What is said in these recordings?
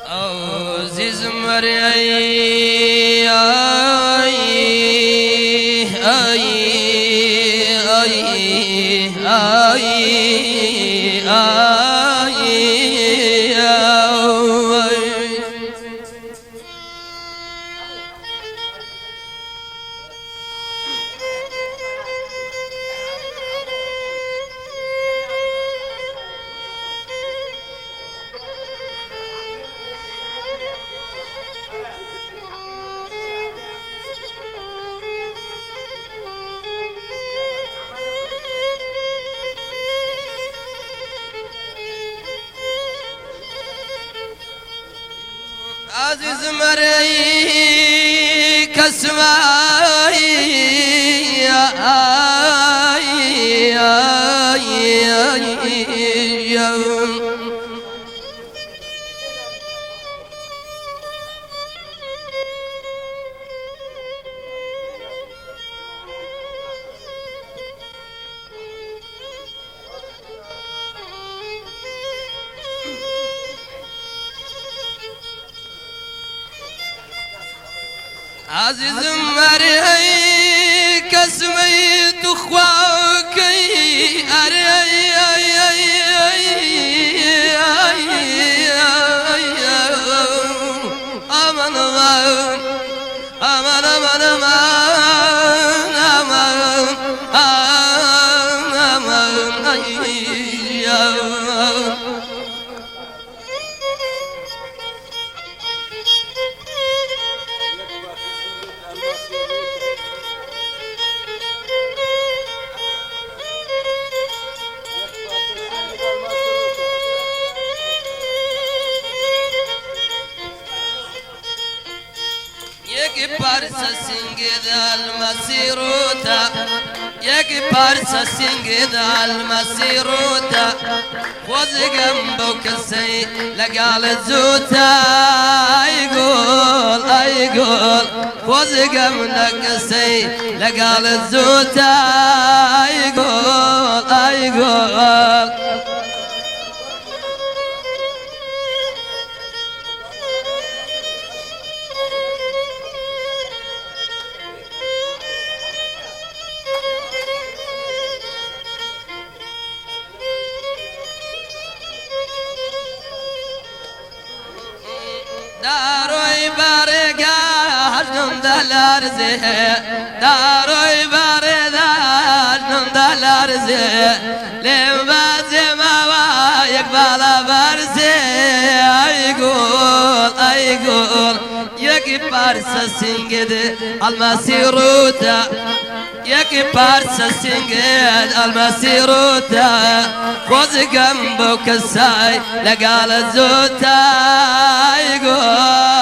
عزیز مری عزیز مری کسمایی عزیز مری کسمی تو خواکی aman aman aman aman aman aman يك بارسا سنجد المسيروتا يك بارسا سنجد المسيروتا خوز جنبك السي لقال الزوتا يقول خوز جنبك السي لقال الزوتا يقول داروی برگاه دلار زه داروی برگاه دلار زه لباس ما یک بالا برزه ایگول یک پارسا سنگد المسیروتا یک پارسا سنگد المسیروتا خوز جنبو کسای لقال الزوتا ایگول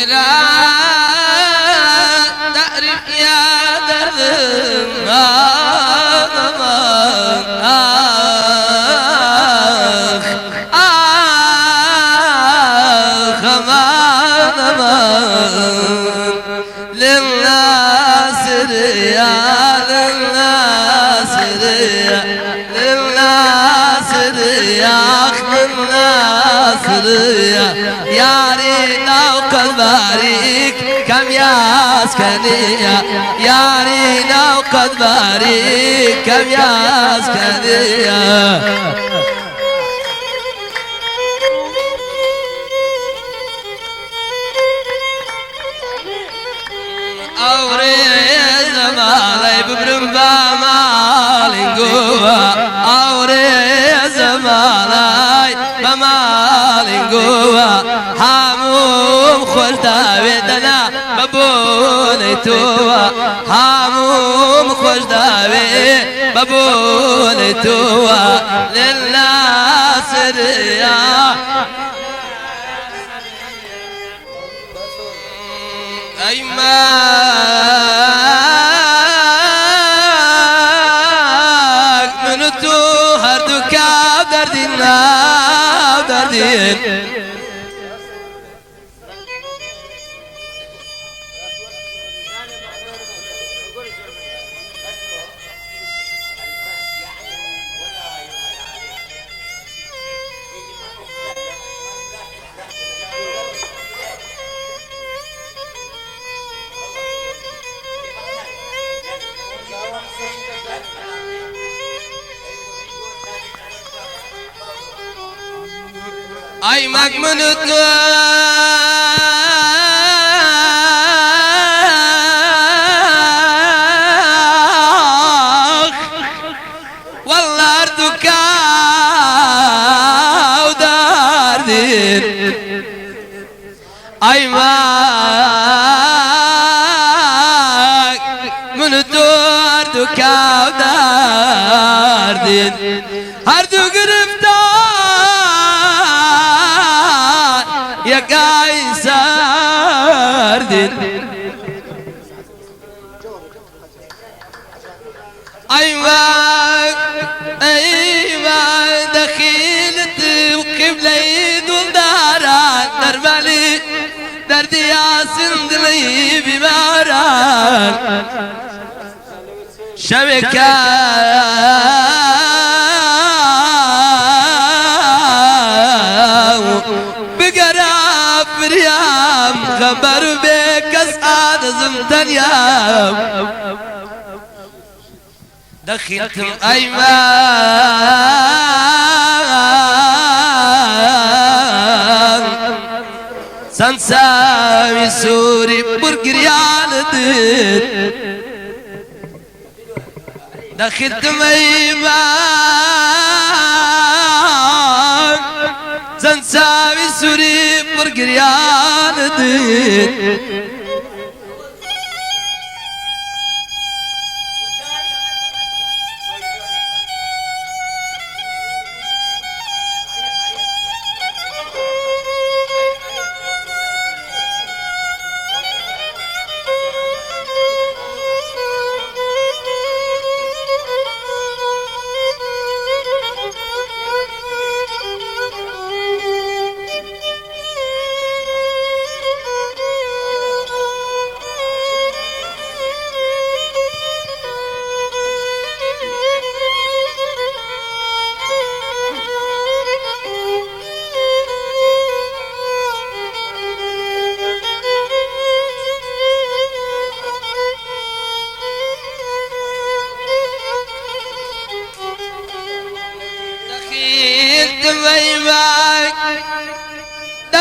لا تعرف يا درب للناصر يا للناصر يا للناصر يا أخ الناصر يا رينا وقد باريك كم يا اسكنية يا رينا وقد باريك كم يا اسكنية أوريز مالي ببرمبا مالينقوا أوريز مالي بمالينقوا حاموم خلتا بيتنا ببوني توا حاموم خلتا ببوني توا للناصر يا أيماك منتو هردوكا دردنا دردين أي مجمنت والله أردك وداردين أي مجمنت أردك وداردين أردو يا قايسار دين أيوة دخيلت وقبلي دول دارات دربالي دردي يا سندلي ببارات شبكة مريم خبر بك اسعد زمتنيام دخلتم ايمان سنساوي سوري برقريان دين دخلتم ايمان سنساوي سوري برقريان دين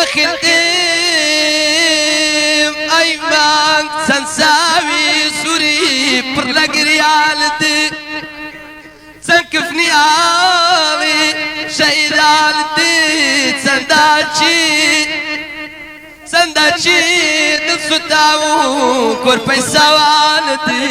دخلت ايمان سنساوي سوري برلق ريالتي سنكفني آلي شيدالتي سنداتشي نفسو تاو كور بيساوالتي